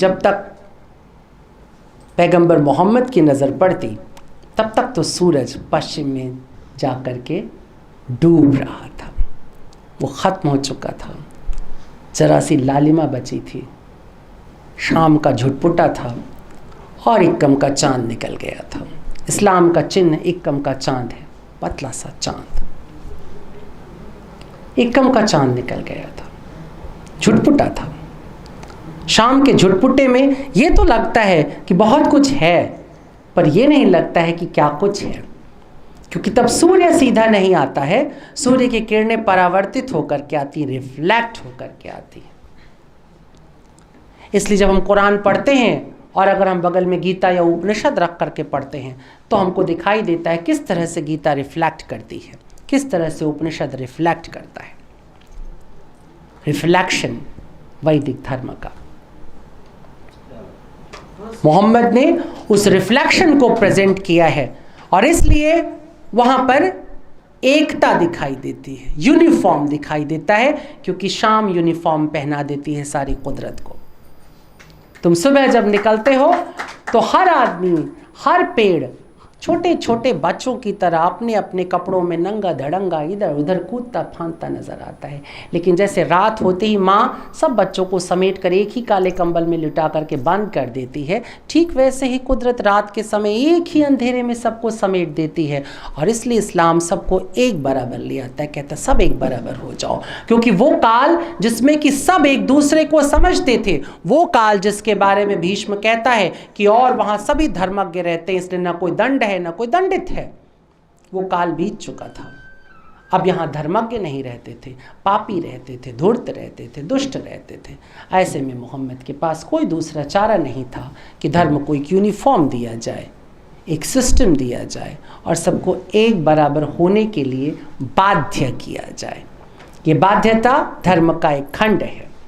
जब तक पैगंबर मोहम्मद की नज़र पड़ती तब तक तो सूरज पश्चिम में जा कर के डूब रहा था, वो ख़त्म हो चुका था। जरा सी लालिमा बची थी, शाम का झुटपुटा था और इक्कम का चांद निकल गया था। इस्लाम का चिन्ह इक्कम का चांद है, पतला सा चांद। इक्कम का चांद निकल गया था, झुटपुटा था। शाम के झुटपुटे में ये तो लगता है कि बहुत कुछ है, पर ये नहीं लगता है कि क्या कुछ है, क्योंकि तब सूर्य सीधा नहीं आता है। सूर्य की किरणें परावर्तित होकर के आती, रिफ्लेक्ट होकर के आती है। इसलिए जब हम कुरान पढ़ते हैं और अगर हम बगल में गीता या उपनिषद रख करके पढ़ते हैं तो हमको दिखाई देता है किस तरह से गीता रिफ्लेक्ट करती है, किस तरह से उपनिषद रिफ्लेक्ट करता है। रिफ्लेक्शन वैदिक धर्म का, मोहम्मद ने उस रिफ्लेक्शन को प्रेजेंट किया है और इसलिए वहां पर एकता दिखाई देती है, यूनिफॉर्म दिखाई देता है, क्योंकि शाम यूनिफॉर्म पहना देती है सारी कुदरत को। तुम सुबह जब निकलते हो तो हर आदमी, हर पेड़ छोटे छोटे बच्चों की तरह अपने अपने कपड़ों में नंगा धड़ंगा इधर उधर कूदता फांदता नजर आता है। लेकिन जैसे रात होते ही माँ सब बच्चों को समेट कर एक ही काले कंबल में लिटा करके बंद कर देती है, ठीक वैसे ही कुदरत रात के समय एक ही अंधेरे में सबको समेट देती है। और इसलिए इस्लाम सबको एक बराबर ले आता है, कहता है सब एक बराबर हो जाओ, क्योंकि वो काल जिसमें कि सब एक दूसरे को समझते थे, वो काल जिसके बारे में भीष्म कहता है कि और वहाँ सभी धर्मज्ञ रहते हैं, इसलिए न कोई दंड है न कोई दंडित है, वो काल बीत चुका था। अब यहाँ धर्मज्ञ नहीं रहते थे, पापी रहते थे, धूर्त रहते थे, दुष्ट रहते थे। ऐसे में मोहम्मद के पास कोई दूसरा चारा नहीं था कि धर्म को एक यूनिफॉर्म दिया जाए, एक सिस्टम दिया जाए और सबको एक बराबर होने के लिए बाध्य किया जाए। ये बाध्यता धर्म का एक खंड है।